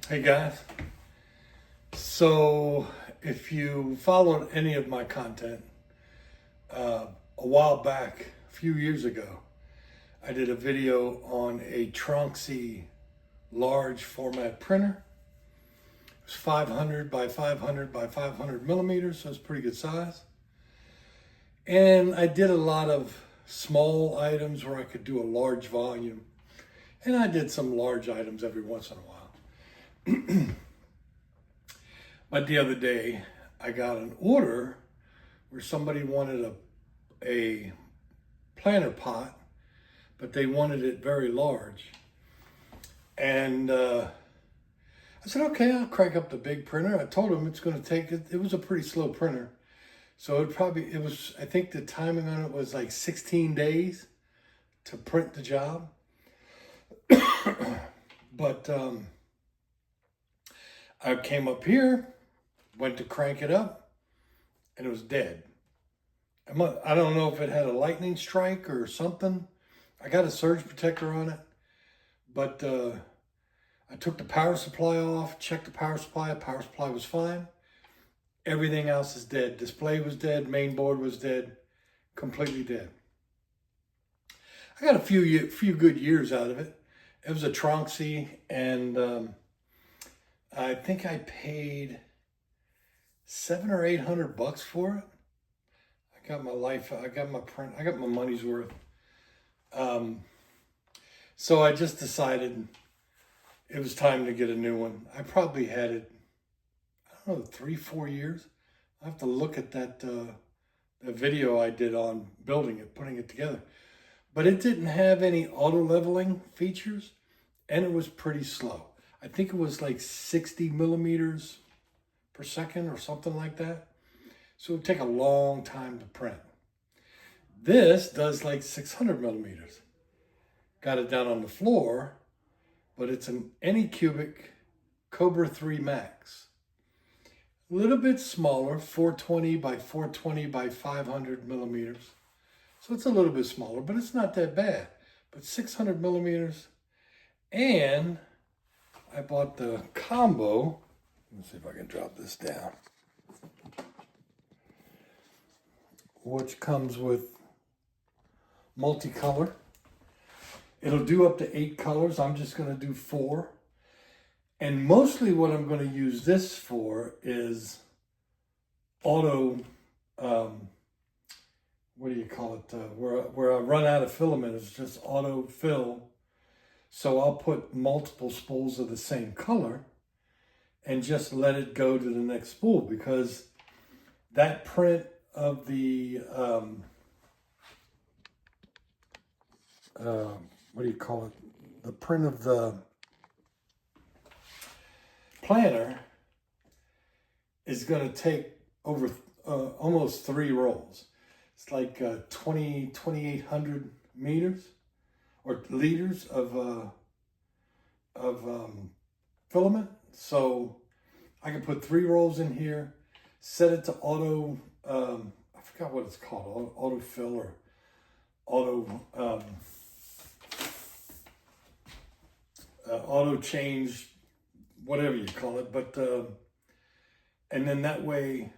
Hey guys, so if you followed any of my content, a while back, a few years ago, I did a video on a Tronxy large format printer. It was 500 by 500 by 500 millimeters, so it's pretty good size. And I did a lot of small items where I could do a large volume, and I did some large items every once in a while. But the other day, I got an order where somebody wanted a planter pot, but they wanted it very large. And I said, okay, I'll crank up the big printer. I told him it's going to take, it was a pretty slow printer. So it was, I think the timing on it was like 16 days to print the job. But I came up here, went to crank it up, and it was dead. I don't know if it had a lightning strike or something. I got a surge protector on it, but I took the power supply off, checked the power supply was fine. Everything else is dead. Display was dead, main board was dead, completely dead. I got a few good years out of it. It was a Tronxy, and I think I paid $700 or $800 for it. I got my money's worth. So I just decided it was time to get a new one. I probably had it, I don't know, 3-4 years. I have to look at that the video I did on building it, putting it together. But it didn't have any auto leveling features, and it was pretty slow. I think it was like 60 millimeters per second or something like that. So it would take a long time to print. This does like 600 millimeters. Got it down on the floor, but it's an Anycubic Kobra 3 Max. A little bit smaller, 420 by 420 by 500 millimeters. So it's a little bit smaller, but it's not that bad. But 600 millimeters, and I bought the combo. Let's see if I can drop this down. Which comes with multicolor. It'll do up to 8 colors. I'm just going to do 4. And mostly what I'm going to use this for is auto, what do you call it? Where I run out of filament, it's just auto fill. So I'll put multiple spools of the same color and just let it go to the next spool, because that print of the, what do you call it? The print of the planner is going to take over almost 3 rolls. It's like 2,800 meters or liters of filament. So I can put 3 rolls in here, set it to auto, I forgot what it's called, auto fill or auto, auto change, whatever you call it. But, and then that way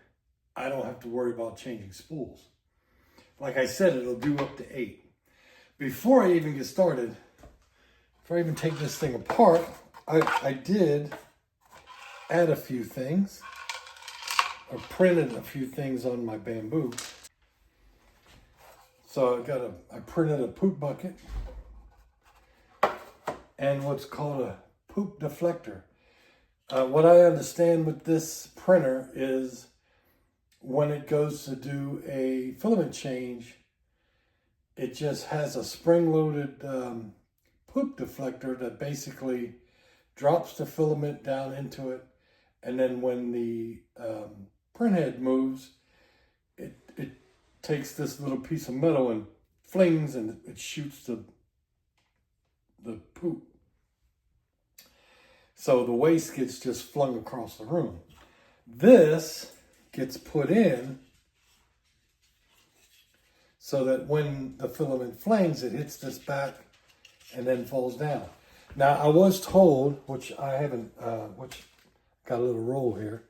I don't have to worry about changing spools. Like I said, it'll do up to 8. Before I even get started, before I even take this thing apart, I did add a few things, or printed a few things on my bamboo. So I printed a poop bucket and what's called a poop deflector. What I understand with this printer is when it goes to do a filament change, it just has a spring-loaded poop deflector that basically drops the filament down into it, and then when the printhead moves, it takes this little piece of metal and flings, and it shoots the poop. So the waste gets just flung across the room. This gets put in so that when the filament flames, it hits this back and then falls down. Now, I was told, which I haven't, which got a little roll here,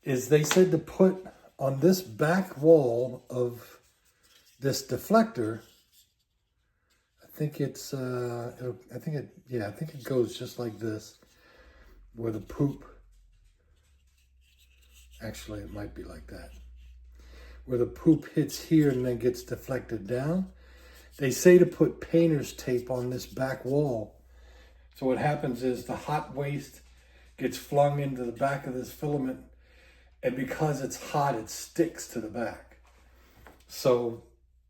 is they said to put on this back wall of this deflector, I think it's, I think it goes just like this, where the poop, actually it might be like that, where the poop hits here and then gets deflected down. They say to put painter's tape on this back wall. So what happens is the hot waste gets flung into the back of this filament, and because it's hot, it sticks to the back. So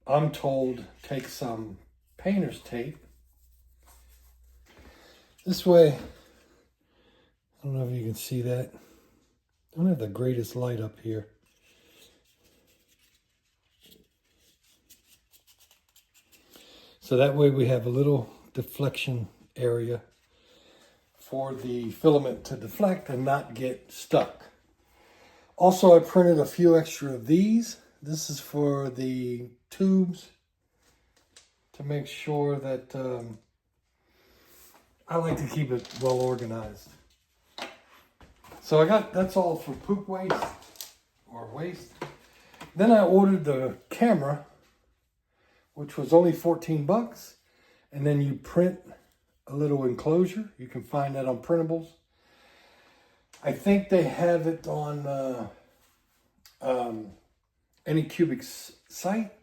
I'm told take some painter's tape. This way, I don't know if you can see that. I don't have the greatest light up here. So that way we have a little deflection area for the filament to deflect and not get stuck. Also, I printed a few extra of these. This is for the tubes to make sure that I like to keep it well organized. So that's all for poop waste or waste. Then I ordered the camera, which was only 14 bucks. And then you print a little enclosure. You can find that on Printables. I think they have it on Anycubic's site,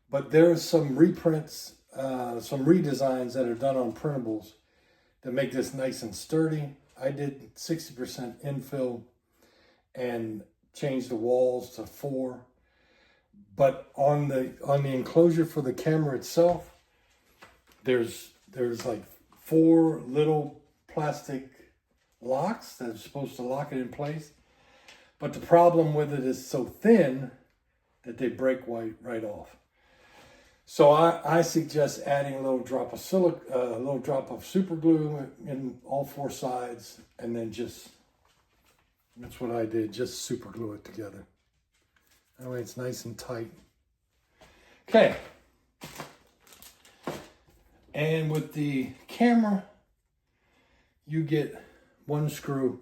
but there's some reprints, some redesigns that are done on Printables that make this nice and sturdy. I did 60% infill and changed the walls to 4. But on the enclosure for the camera itself, there's like 4 little plastic locks that are supposed to lock it in place. But the problem with it is so thin that they break right off. So I suggest adding a little drop of super glue in all 4 sides, and then that's what I did, just super glue it together. That way it's nice and tight. Okay. And with the camera, you get 1 screw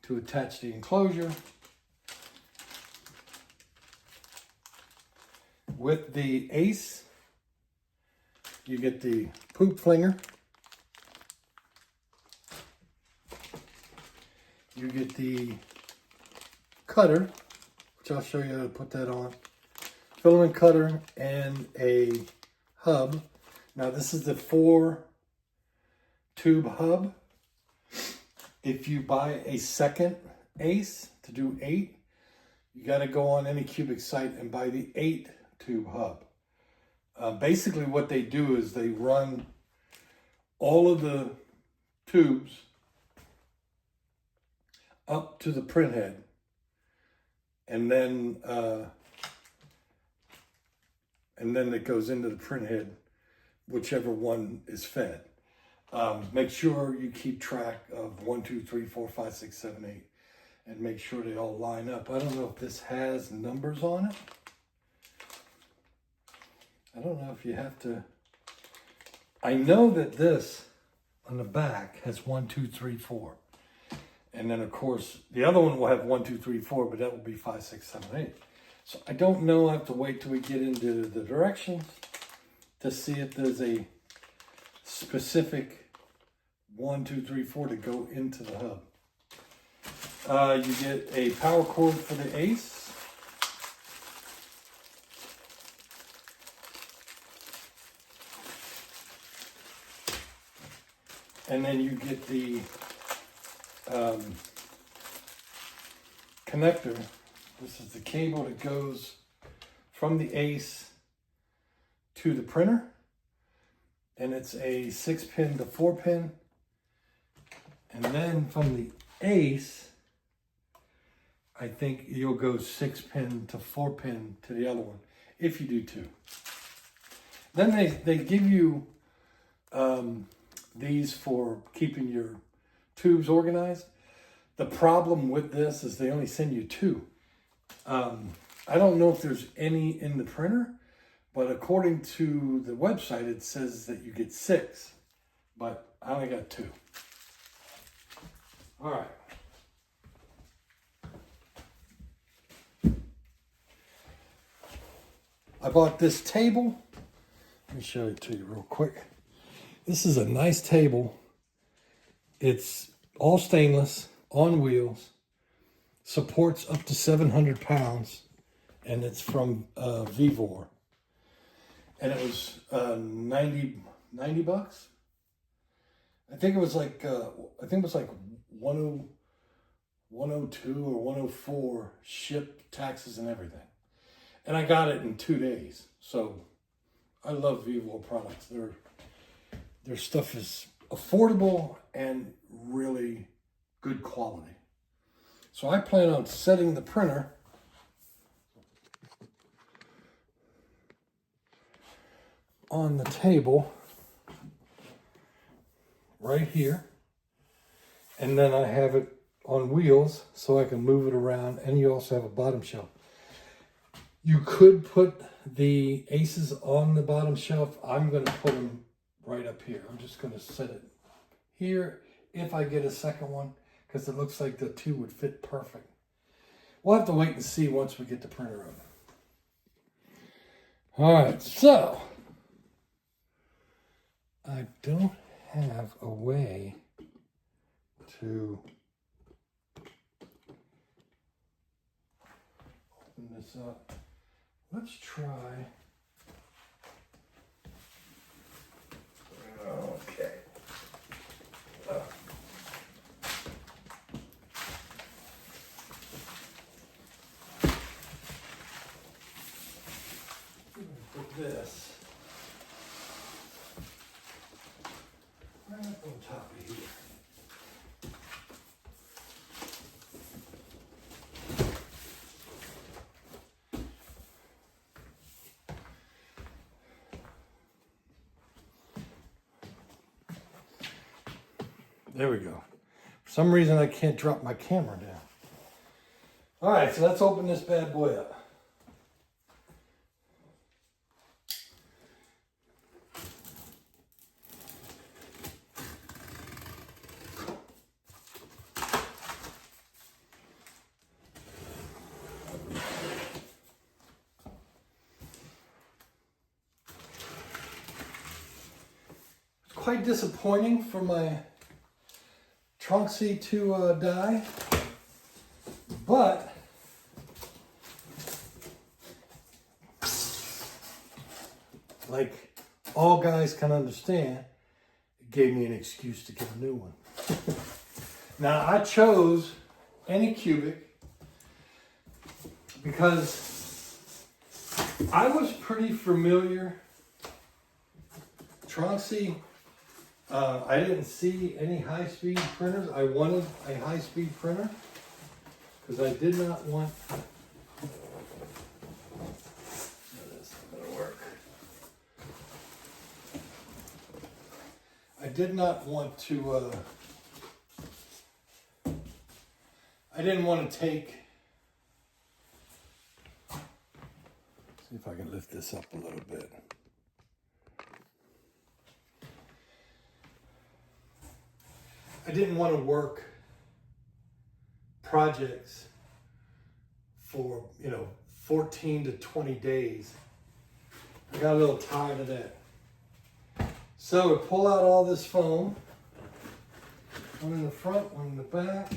to attach the enclosure. With the Ace, you get the poop flinger. You get the cutter, which I'll show you how to put that on. Filament cutter and a hub. Now this is the 4 tube hub. If you buy a second Ace to do 8, you got to go on Anycubic site and buy the 8 tube hub. Basically what they do is they run all of the tubes up to the print head, and then it goes into the print head, whichever one is fed. Make sure you keep track of 1, 2, 3, 4, 5, 6, 7, 8, and make sure they all line up. I don't know if this has numbers on it. I don't know if you have to. I know that this on the back has 1, 2, 3, 4. And then of course, the other one will have 1, 2, 3, 4, but that will be 5, 6, 7, 8. So I don't know, I have to wait till we get into the directions to see if there's a specific 1, 2, 3, 4 to go into the hub. You get a power cord for the Ace. And then you get the connector. This is the cable that goes from the Ace to the printer. And it's a 6-pin to 4-pin. And then from the Ace, I think you'll go 6-pin to 4-pin to the other one, if you do 2. Then they give you these for keeping your tubes organized. The problem with this is they only send you 2. I don't know if there's any in the printer, but according to the website, it says that you get 6. But I only got 2. All right. I bought this table. Let me show it to you real quick. This is a nice table. It's all stainless, on wheels, supports up to 700 pounds, and it's from Vivor. And it was 90 bucks. I think it was like 102 or 104 shipped, taxes and everything. And I got it in 2 days. So I love Vivor products. Their stuff is affordable and really good quality. So I plan on setting the printer on the table right here. And then I have it on wheels so I can move it around. And you also have a bottom shelf. You could put the aces on the bottom shelf. I'm going to put them right up here. I'm just going to set it here if I get a second one, because it looks like the 2 would fit perfect. We'll have to wait and see once we get the printer up. All right, so I don't have a way to open this up. Let's try. Okay. Put this right up on top of here. There we go. For some reason, I can't drop my camera down. All right, so let's open this bad boy up. It's quite disappointing for my Tronxy to die, but like all guys can understand, it gave me an excuse to get a new one. Now I chose Anycubic because I was pretty familiar. Tronxy, I didn't see any high-speed printers. I wanted a high-speed printer because I did not want. This isn't going to work. I did not want to. I didn't want to take. See if I can lift this up a little bit. I didn't want to work projects for, 14 to 20 days. I got a little tired of that. So we pull out all this foam. One in the front, one in the back.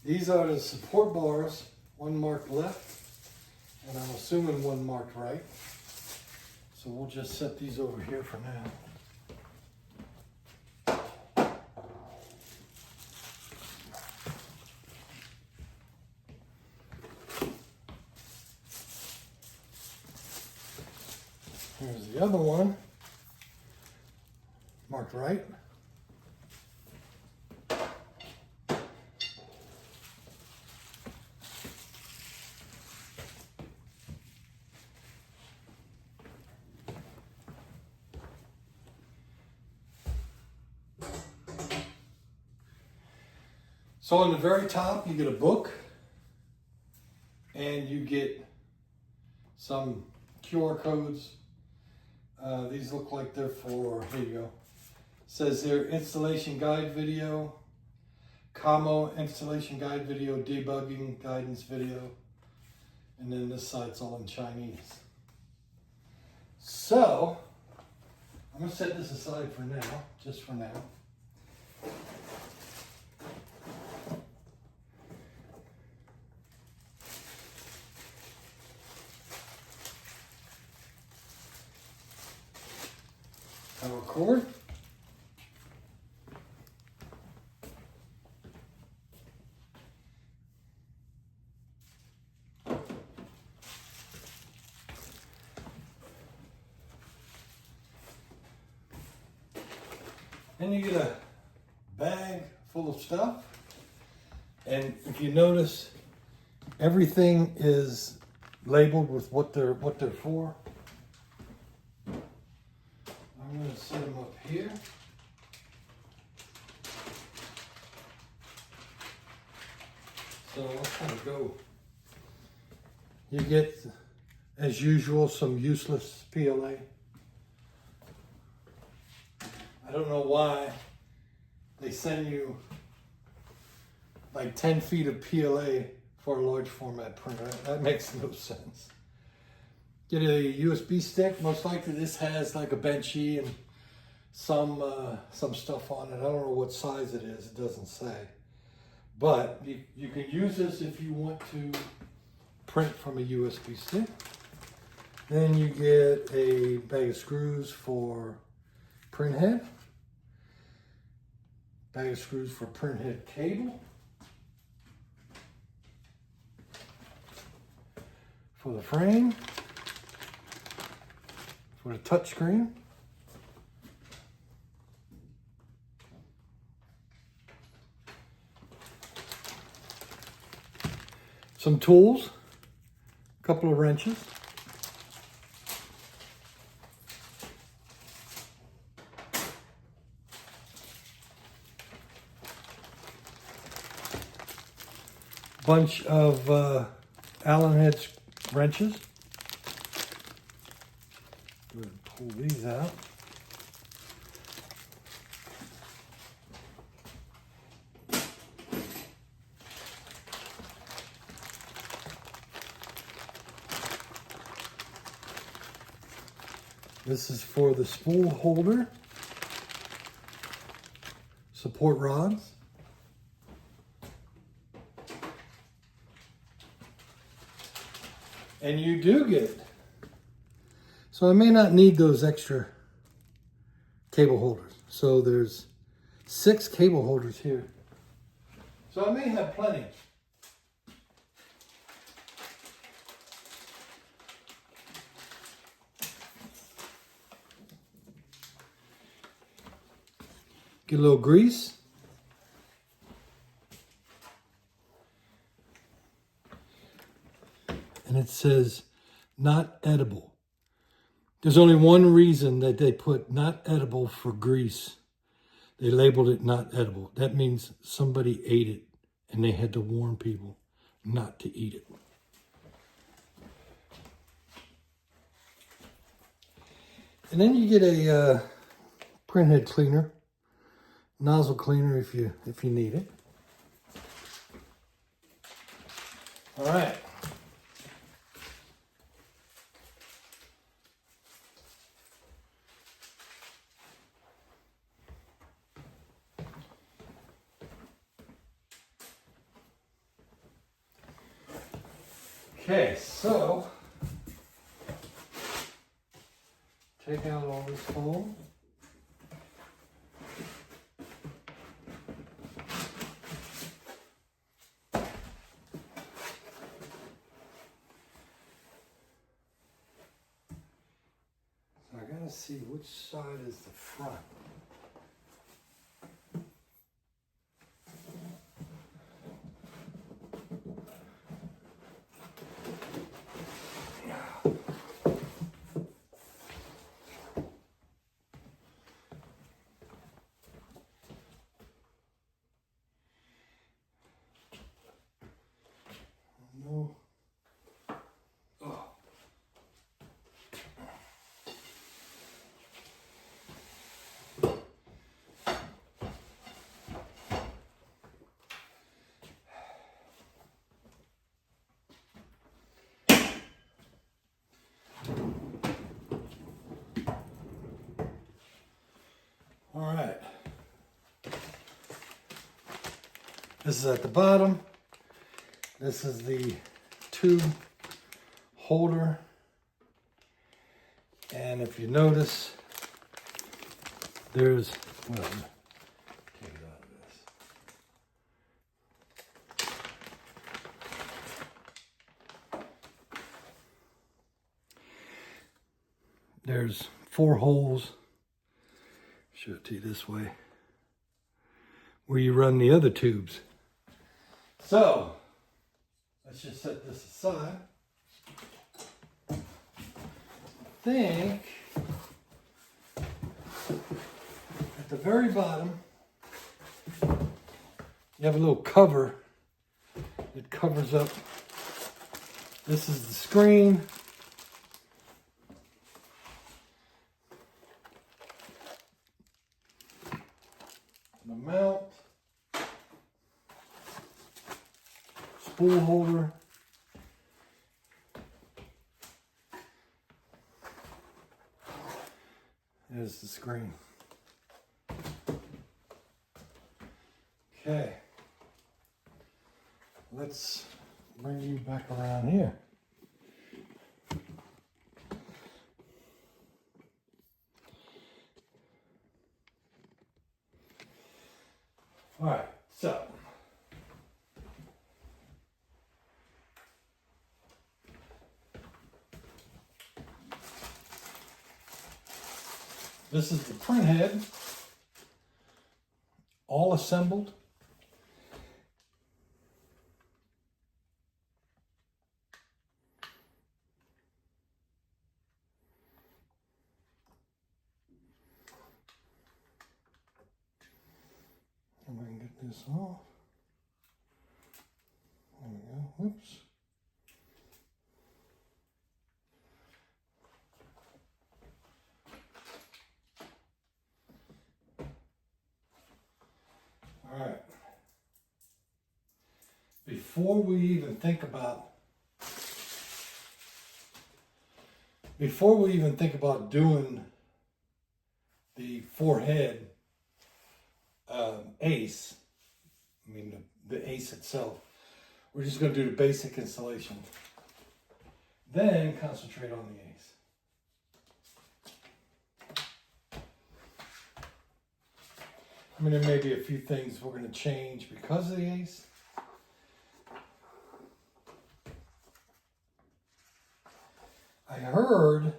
These are the support bars, one marked left, and I'm assuming one marked right. So we'll just set these over here for now. Here's the other one, marked right. So on the very top, you get a book and you get some QR codes These look like they're for, here you go. Says there, installation guide video, Camo installation guide video, debugging guidance video, and then this side's all in Chinese. So, I'm gonna set this aside for now, just for now. Power cord. Then you get a bag full of stuff. And if you notice, everything is labeled with what they're for. I'm going to set them up here. So let's kind of go. You get, as usual, some useless PLA. I don't know why they send you like 10 feet of PLA for a large format printer. That makes no sense. Get a USB stick. Most likely this has like a benchy and some stuff on it. I don't know what size it is. It doesn't say. But you can use this if you want to print from a USB stick. Then you get a bag of screws for print head. Bag of screws for print head cable. For the frame. For the touch screen. Some tools. A couple of wrenches. Bunch of Allen head wrenches. Go ahead and pull these out. This is for the spool holder, support rods. And you do get, so I may not need those extra cable holders. So there's 6 cable holders here. So I may have plenty. Get a little grease. And it says, not edible. There's only one reason that they put not edible for grease. They labeled it not edible. That means somebody ate it and they had to warn people not to eat it. And then you get a print head cleaner, nozzle cleaner if you need it. All right. Okay, so take out all this foam. So I gotta see which side is the front. No. Oh. This is at the bottom. This is the tube holder. And if you notice, there's, well, take it out of this. There's 4 holes, show it to you this way, where you run the other tubes. So, let's just set this aside. I think at the very bottom, you have a little cover that covers up. This is the screen. The mount. Spool holder. There's the screen. Okay. Let's bring you back around here. All right, so this is the print head, all assembled. And we can get this off. There we go. Whoops. All right. Before we even think about doing the 4-head ace, I mean the ace itself, we're just going to do the basic installation. Then concentrate on the ace. I mean, there may be a few things we're going to change because of the ace. I heard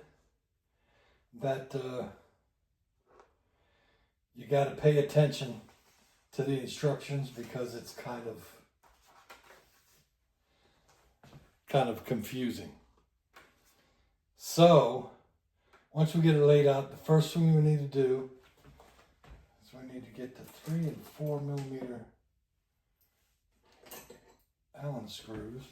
that you got to pay attention to the instructions because it's kind of confusing. So, once we get it laid out, the first thing we need to do is we need to get the 3 and 4 millimeter Allen screws.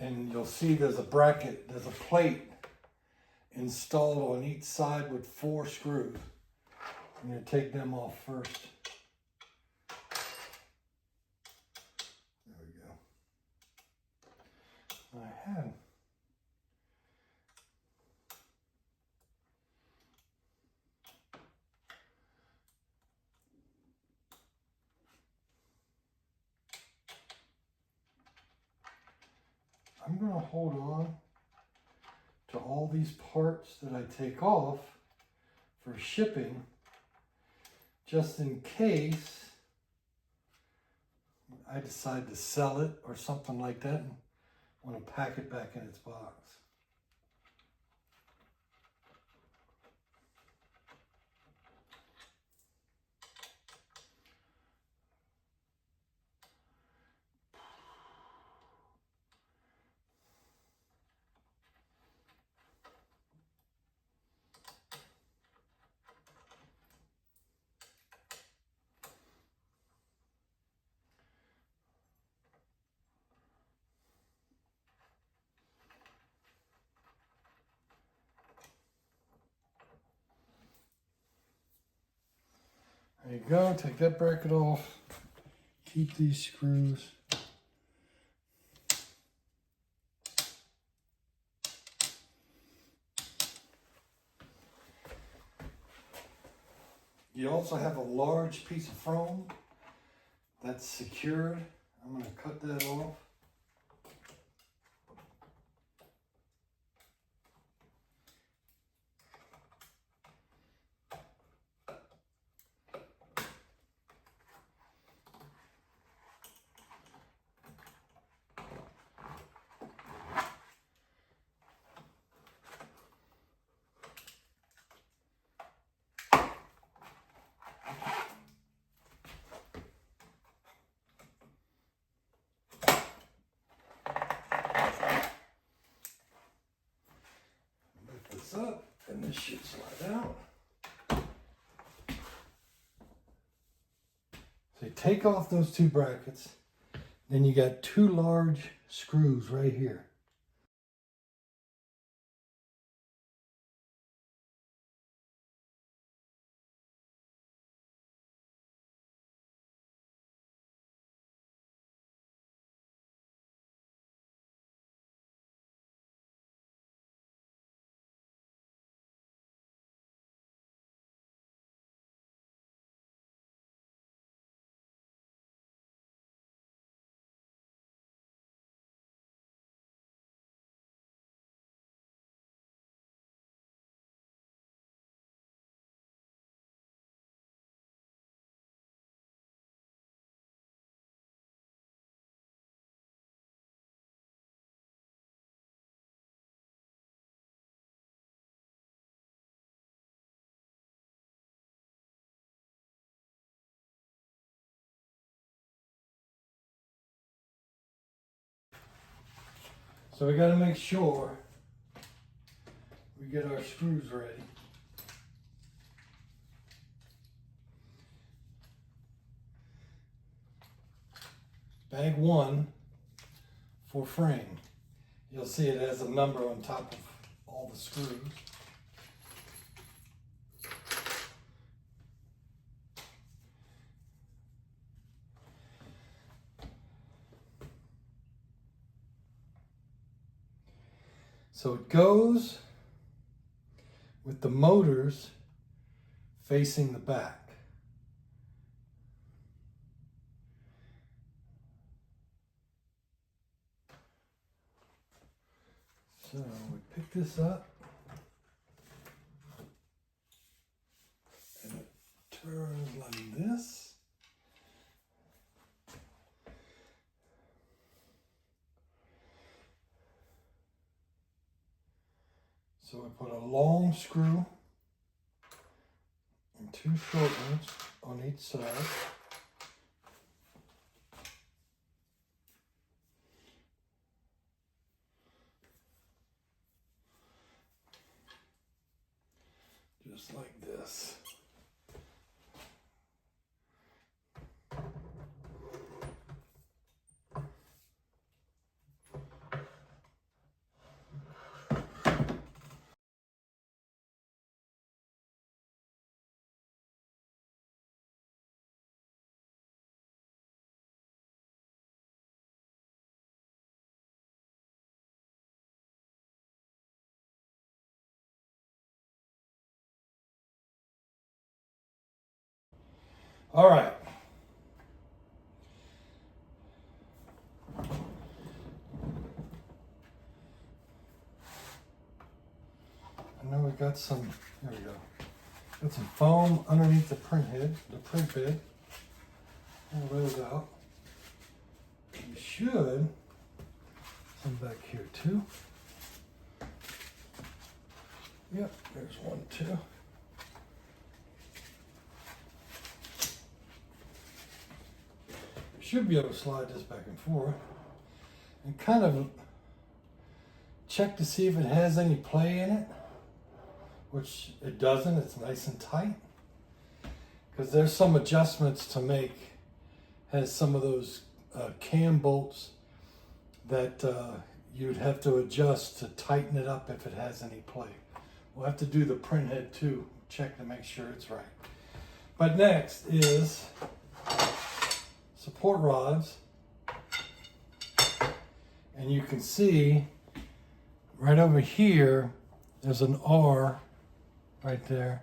And you'll see there's a bracket, there's a plate installed on each side with 4 screws. I'm going to take them off first. There we go. I'm going to hold on to all these parts that I take off for shipping, just in case I decide to sell it or something like that and want to pack it back in its box. There you go, take that bracket off, keep these screws. You also have a large piece of foam that's secured. I'm going to cut that off. Up and this should slide out. So you take off those two brackets, then you got two large screws right here. So we got to make sure we get our screws ready. Bag 1 for frame. You'll see it has a number on top of all the screws. So it goes with the motors facing the back. So we pick this up and it turns like this. So we put a long screw and two short ones on each side. Just like this. All right. I know we got some, there we go. Got some foam underneath the print bed. Pull those out. You should, some back here too. Yep, there's one too. Should be able to slide this back and forth and kind of check to see if it has any play in it, which it doesn't. It's nice and tight because there's some adjustments to make. Has some of those cam bolts that you'd have to adjust to tighten it up if it has any play. We'll have to do the print head too, check to make sure it's right. But next is support rods, and you can see right over here there's an R right there,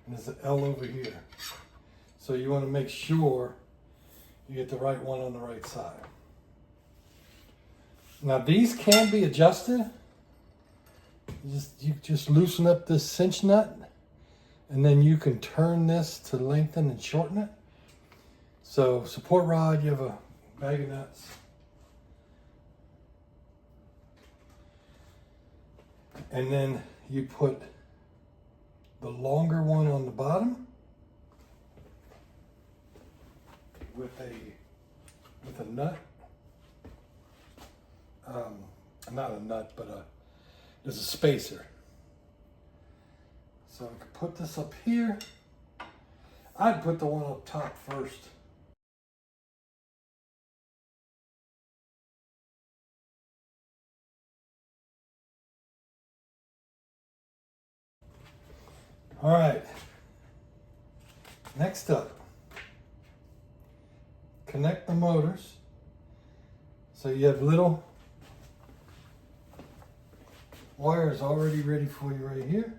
and there's an L over here. So you want to make sure you get the right one on the right side. Now these can be adjusted. You just loosen up this cinch nut, and then you can turn this to lengthen and shorten it. So support rod, you have a bag of nuts. And then you put the longer one on the bottom with a nut. Not a nut, but there's a spacer. So I could put this up here. I'd put the one up top first. All right, next up, connect the motors. So you have little wires already ready for you right here.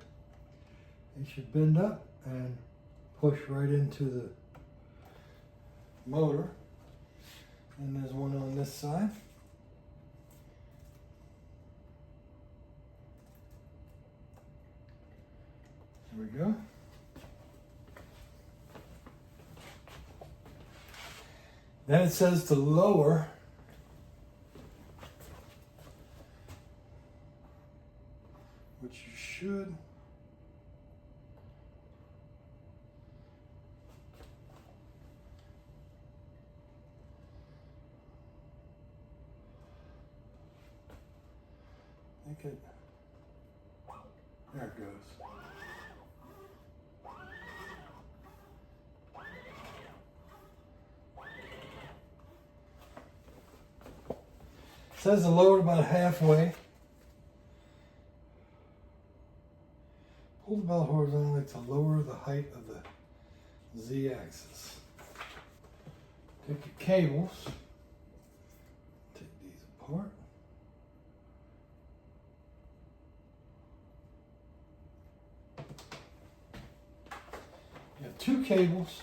They should bend up and push right into the motor. And there's one on this side. There we go. Then it says to lower which you should. There it goes. It says to lower it about halfway. Pull the belt horizontally to lower the height of the Z-axis. Take your cables, take these apart. You have two cables.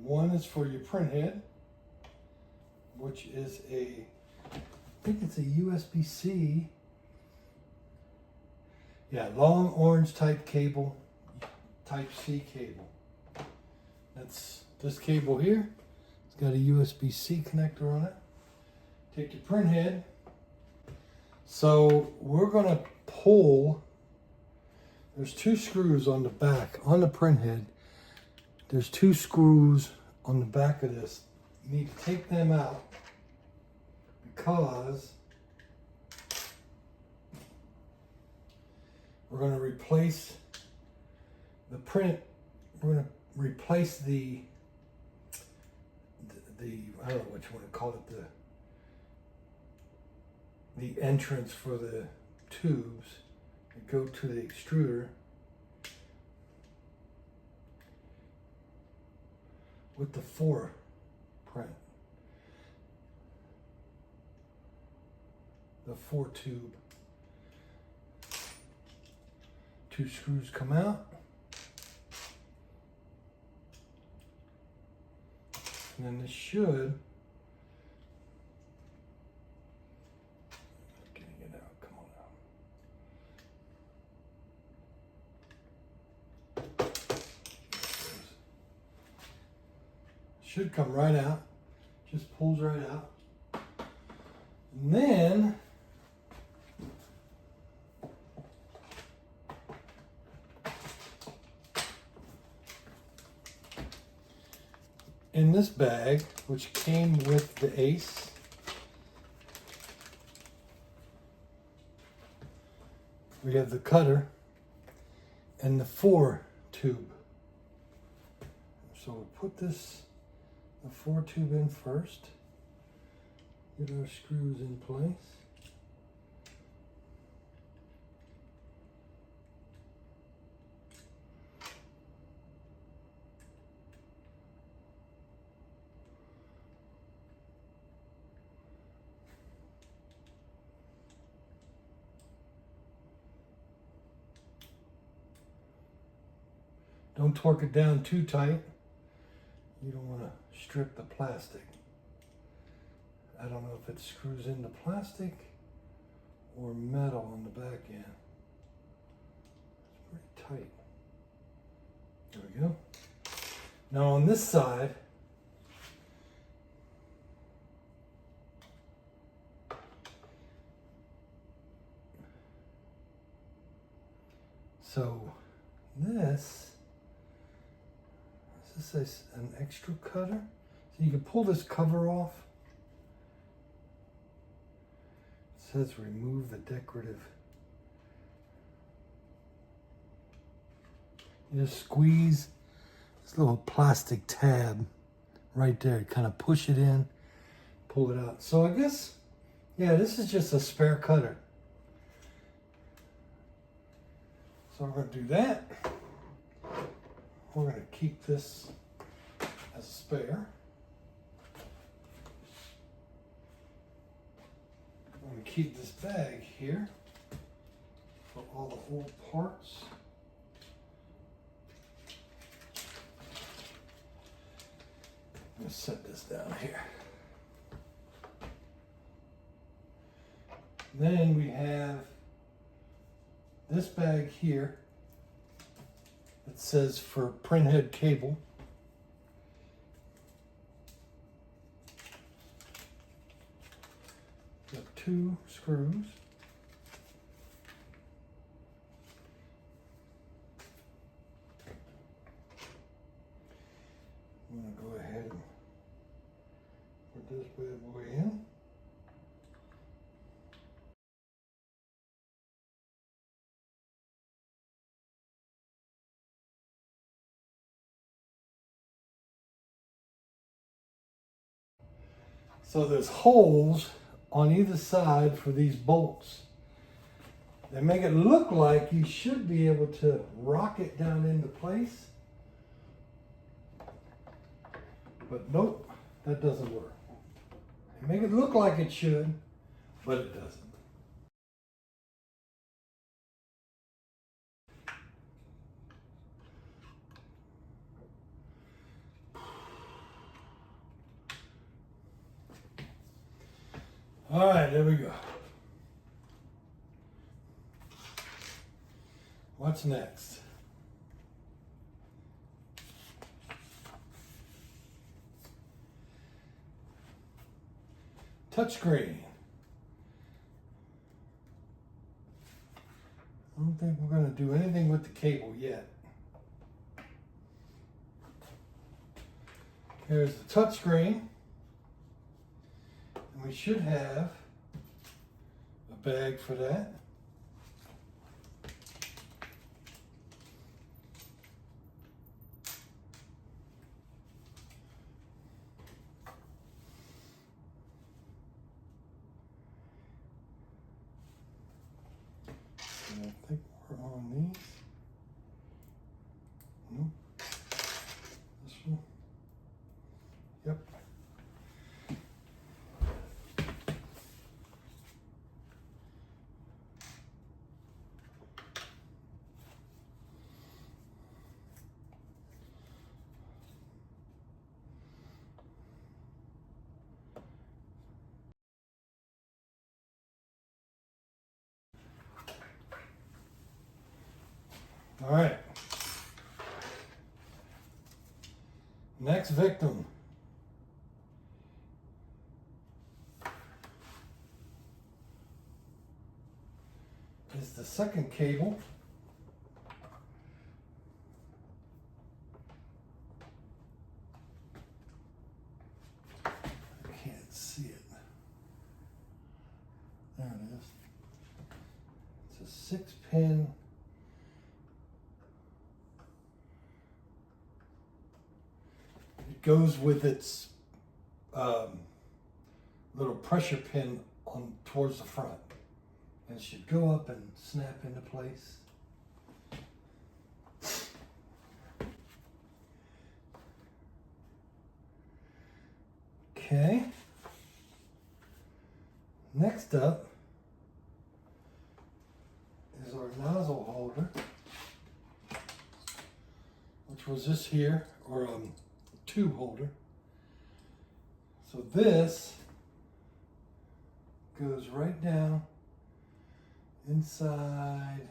One is for your print head, which is I think it's a USB-C. Yeah, long orange type cable, type C cable. That's this cable here. It's got a USB-C connector on it. Take your print head. So we're gonna pull, there's two screws on the back, on the print head. There's two screws on the back of this. You need to take them out because we're going to replace the print. We're going to replace the I don't know what you want to call it, the entrance for the tubes that go to the extruder with the 4 print. The 4 tube. 2 screws come out. And then this should, getting it out, come on out. Should come right out, just pulls right out. And then in this bag, which came with the Ace, we have the cutter and the 4 tube. So we'll put the 4 tube in first. Get our screws in place. Don't torque it down too tight. You don't want to strip the plastic. I don't know if it screws into plastic or metal on the back end. It's pretty tight. There we go. Now on this side, so this is an extra cutter. So you can pull this cover off. It says remove the decorative. You just squeeze this little plastic tab right there. Kind of push it in, pull it out. So I guess, yeah, this is just a spare cutter. So we're going to do that. We're going to keep this as a spare. I'm going to keep this bag here for all the old parts. I'm going to set this down here. Then we have this bag here. It says for printhead cable. Got 2 screws. I'm going to go ahead and put this bad boy in. So there's holes on either side for these bolts. They make it look like you should be able to rock it down into place. But nope, that doesn't work. They make it look like it should, but it doesn't. All right, there we go. What's next? Touchscreen. I don't think we're going to do anything with the cable yet. Here's the touchscreen. And we should have a bag for that. And I think we're on these. Nope. This one. Yep. All right. Next victim. Is the second cable. I can't see it. There it is. It's a 6-pin. It goes with its little pressure pin on towards the front. And it should go up and snap into place. Okay. Next up is our nozzle holder, which was this here, or tube holder. So this goes right down inside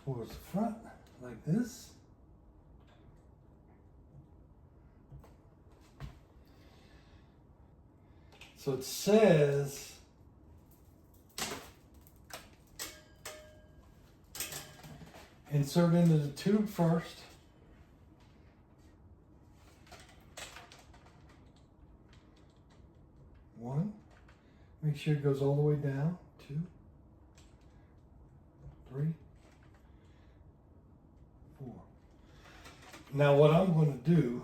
towards the front like this. So it says insert into the tube first. One. Make sure it goes all the way down. 2, 3, 4. Now what I'm going to do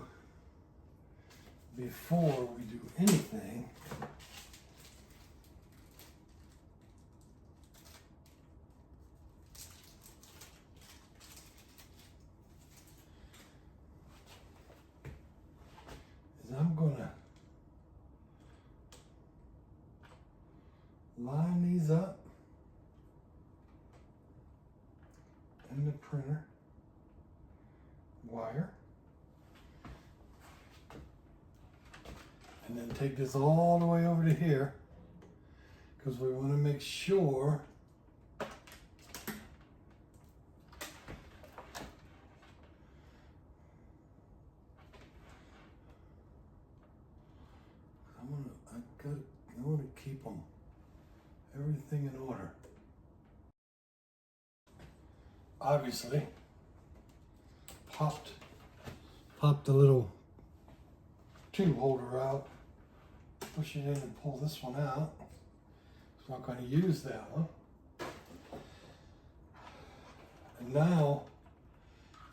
before we do anything is I'm going to line these up in the printer wire, and then take this all the way over to here because we want to make sure I want to keep them everything in order. Obviously, popped the little tube holder out, push it in and pull this one out. So I'm not going to use that one. And now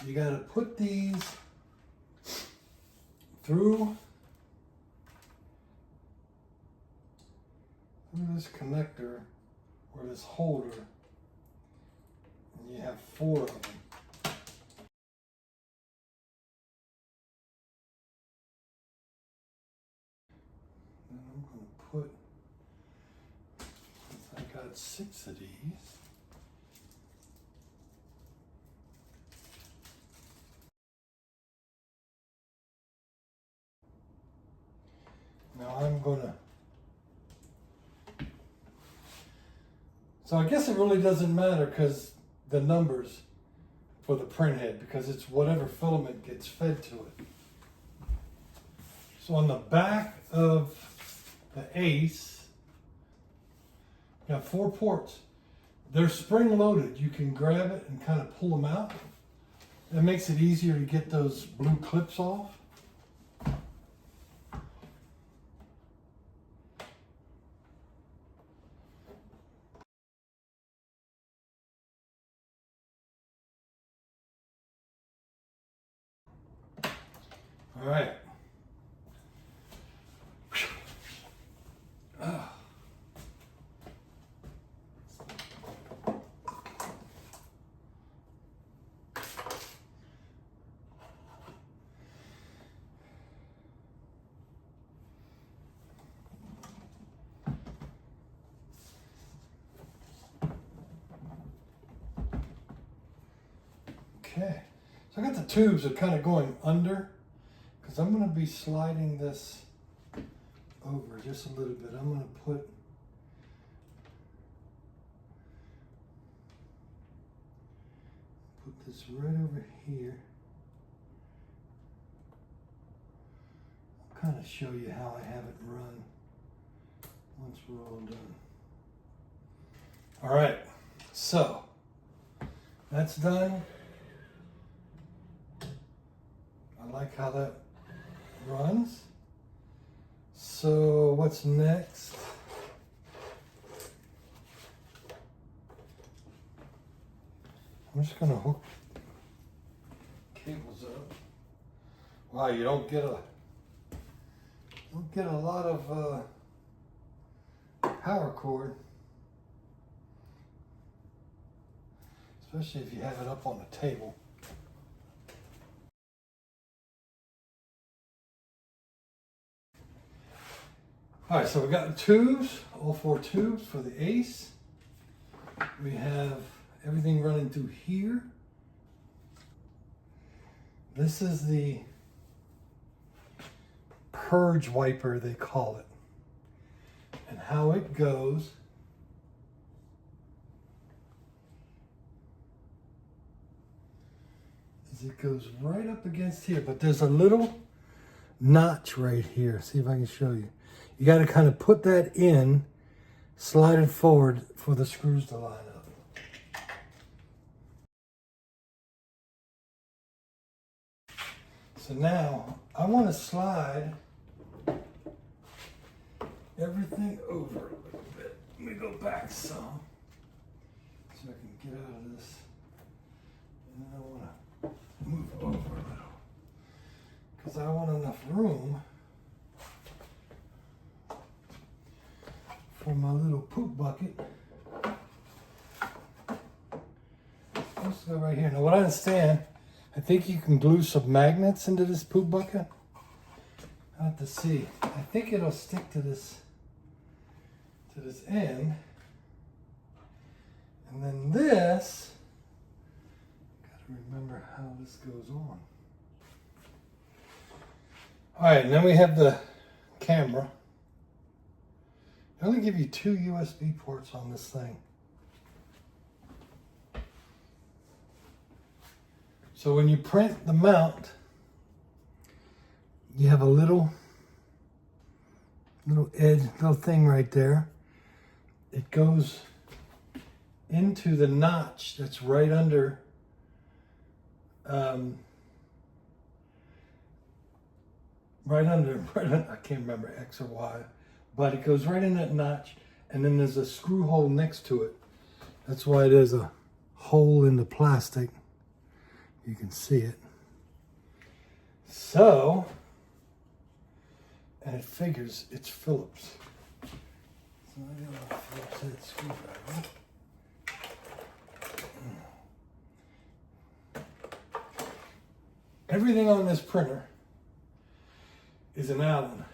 you got to put these through this connector or this holder, and you have 4 of them. And I'm going to put, since I got 6 of these, now I'm going to, so I guess it really doesn't matter because the numbers for the print head, because it's whatever filament gets fed to it. So on the back of the Ace, you have 4 ports. They're spring loaded. You can grab it and kind of pull them out. That makes it easier to get those blue clips off. All right. Okay, so I got the tubes are kind of going under because I'm going to be sliding this over just a little bit. I'm going to put this right over here. I'll kind of show you how I have it run once we're all done. All right, so that's done. I like how that runs. So what's next? I'm just gonna hook cables up. Wow, you don't get a lot of power cord, especially if you have it up on the table. All right, so we got the tubes, all 4 tubes for the Ace. We have everything running through here. This is the purge wiper, they call it. And how it goes is it goes right up against here, but there's a little notch right here. See if I can show you. You got to kind of put that in, slide it forward for the screws to line up. So now I want to slide everything over a little bit. Let me go back some so I can get out of this. And then I want to move over a little because I want enough room for my little poop bucket. Let's go right here. Now what I understand, I think you can glue some magnets into this poop bucket. I'll have to see. I think it'll stick to this end. And then this, gotta remember how this goes on. All right, and then we have the camera. They only give you 2 USB ports on this thing. So when you print the mount, you have a little edge, little thing right there. It goes into the notch that's right under I can't remember X or Y, but it goes right in that notch, and then there's a screw hole next to it. That's why there's a hole in the plastic. You can see it. So, and it figures it's Phillips. So I got a Phillips head screwdriver. Everything on this printer is an Allen,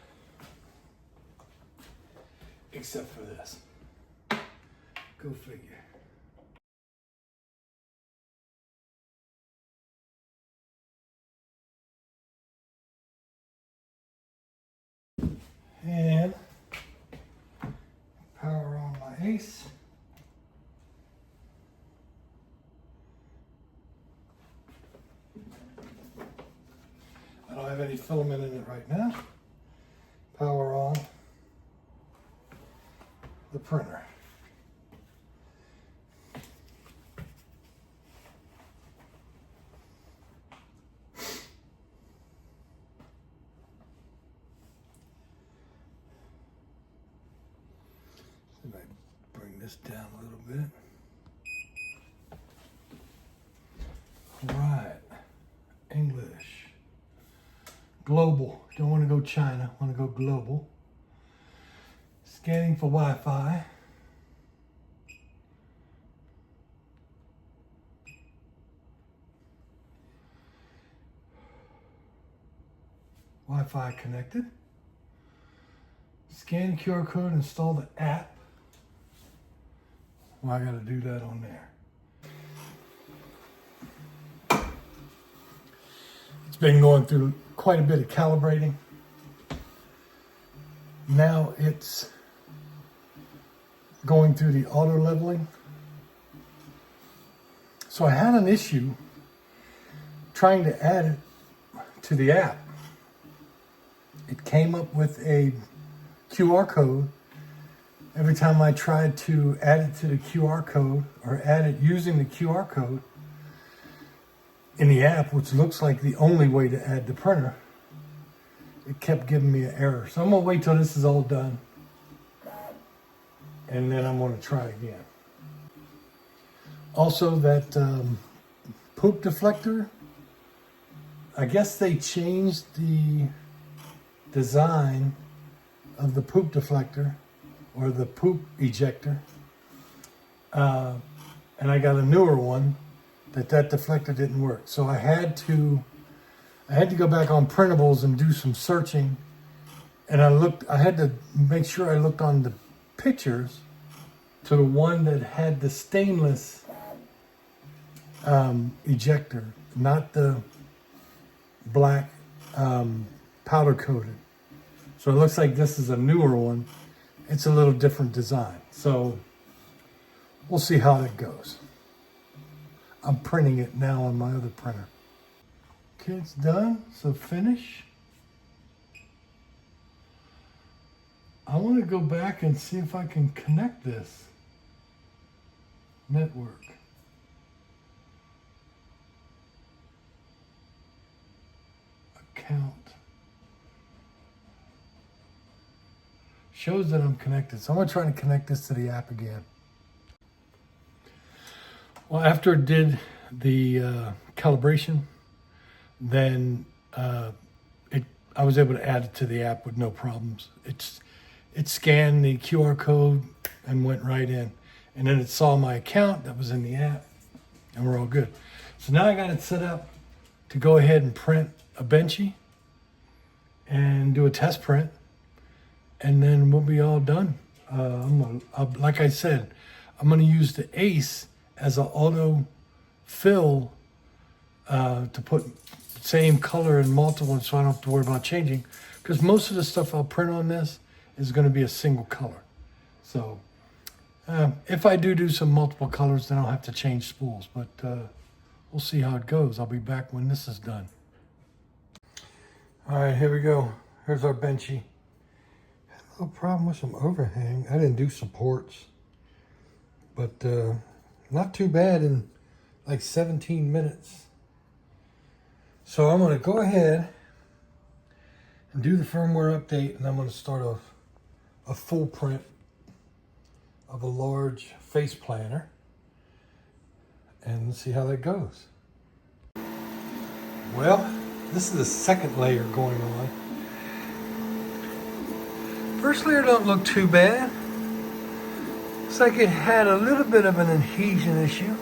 except for this. Go figure. And power on my Ace. I don't have any filament in it right now. Power on the printer. If I bring this down a little bit. All right, English. Global, don't want to go China, want to go global. Scanning for Wi-Fi. Wi-Fi connected. Scan QR code, install the app. Well, I gotta do that on there. It's been going through quite a bit of calibrating. Now it's going through the auto leveling. So I had an issue trying to add it to the app. It came up with a QR code. Every time I tried to add it to the QR code or add it using the QR code in the app, which looks like the only way to add the printer, it kept giving me an error. So I'm gonna wait till this is all done and then I'm gonna try again. Also that poop deflector, I guess they changed the design of the poop deflector or the poop ejector. And I got a newer one that deflector didn't work. So I had to go back on printables and do some searching. And I had to make sure I looked on the pictures to the one that had the stainless ejector, not the black powder coated. So it looks like this is a newer one. It's a little different design. So we'll see how that goes. I'm printing it now on my other printer. Okay, it's done, so finish. I want to go back and see if I can connect this network. Account. Shows that I'm connected. So I'm going to try to connect this to the app again. Well, after it did the calibration, then I was able to add it to the app with no problems. It scanned the QR code and went right in. And then it saw my account that was in the app, and we're all good. So now I got it set up to go ahead and print a Benchy and do a test print, and then we'll be all done. Like I said, I'm gonna use the Ace as an auto fill to put same color in multiple, so I don't have to worry about changing, because most of the stuff I'll print on this is going to be a single color. So if I do some multiple colors, then I'll have to change spools, but we'll see how it goes. I'll be back when this is done. All right, here we go. Here's our Benchy. Had a little problem with some overhang. I didn't do supports, but not too bad in like 17 minutes. So I'm going to go ahead and do the firmware update, and I'm going to start a full print of a large face planner and see how that goes. Well, this is the second layer going on. First layer don't look too bad. Looks like it had a little bit of an adhesion issue.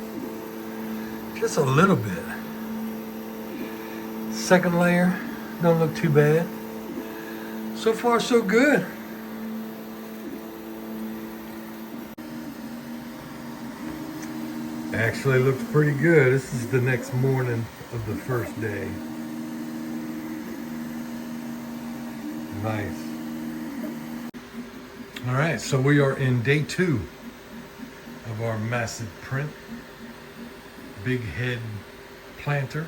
Just a little bit. Second layer don't look too bad. So far, so good. Actually looks pretty good. This is the next morning of the first day. Nice. All right, so we are in day 2 of our massive print. Big head planter.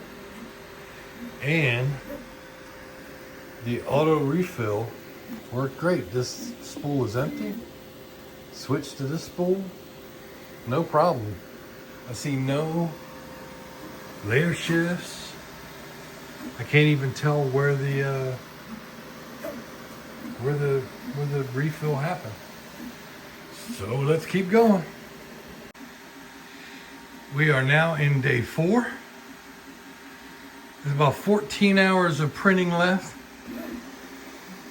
And the auto refill worked great. This spool is empty. Switch to this spool. No problem. I see no layer shifts. I can't even tell where the refill happened. So let's keep going. We are now in day 4. There's about 14 hours of printing left.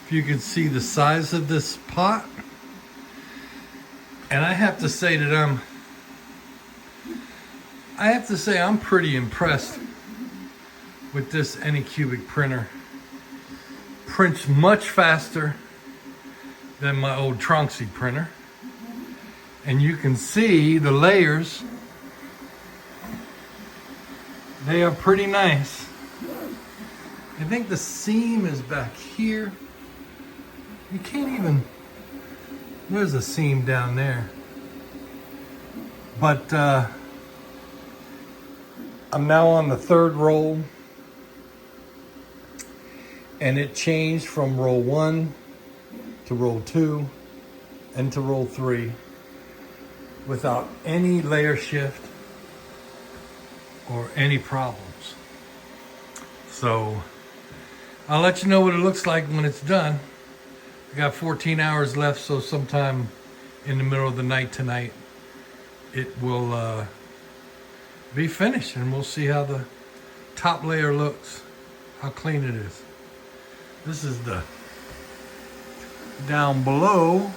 If you can see the size of this pot. And I have to say that I'm pretty impressed with this Anycubic printer. Prints much faster than my old Tronxy printer. And you can see the layers. They are pretty nice. I think the seam is back here. You can't even, there's a seam down there. But I'm now on the 3rd roll. And it changed from roll 1 to roll 2 and to roll 3 without any layer shift or any problems. So I'll let you know what it looks like when it's done. I got 14 hours left, so sometime in the middle of the night tonight it will be finished, and we'll see how the top layer looks, how clean it is. This is the down below.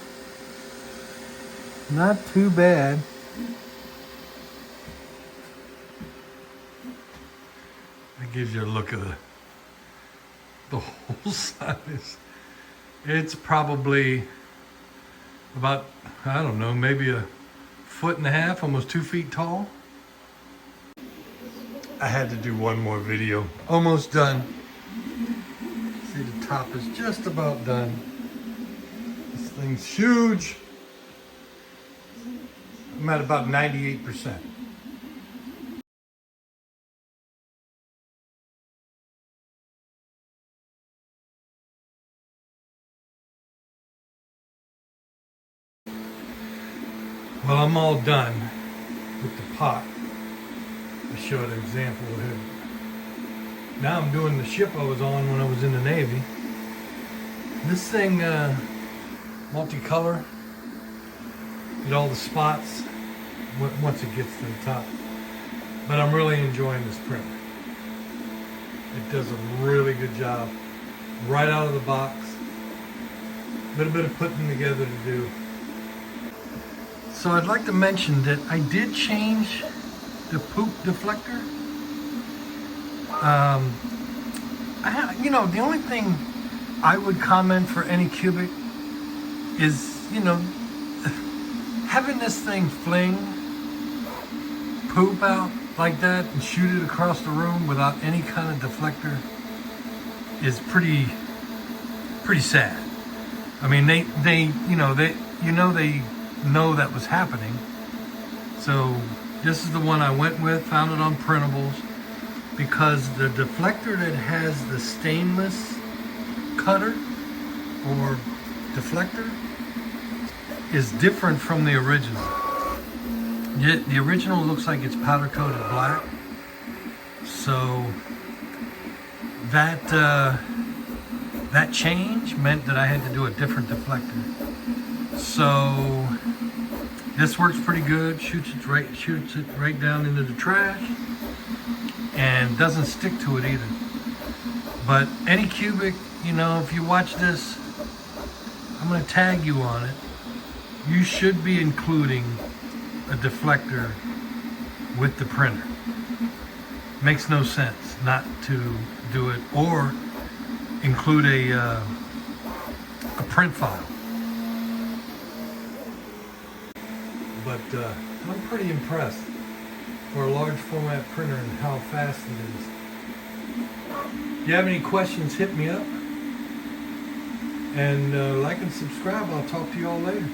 Not too bad. That gives you a look of the whole size. It's probably about, I don't know, maybe 1.5 feet, almost 2 feet tall. I had to do one more video. Almost done. top is just about done. This thing's huge. I'm at about 98%. Well, I'm all done with the pot. I showed an example of it. Now I'm doing the ship I was on when I was in the Navy. This thing, multicolor, get all the spots once it gets to the top. But I'm really enjoying this printer. It does a really good job right out of the box. A little bit of putting together to do. So I'd like to mention that I did change the poop deflector. The only thing I would comment for Anycubic is, having this thing fling poop out like that and shoot it across the room without any kind of deflector is pretty sad. I mean, they know that was happening. So this is the one I went with, found it on printables, because the deflector that has the stainless cutter or deflector is different from the original. The original looks like it's powder coated black. So that change meant that I had to do a different deflector. So this works pretty good. Shoots it right down into the trash, and doesn't stick to it either. But Anycubic, if you watch this, I'm going to tag you on it. You should be including a deflector with the printer. Makes no sense not to do it, or include a print file. But I'm pretty impressed for a large format printer and how fast it is. If you have any questions, hit me up. And like and subscribe. I'll talk to you all later.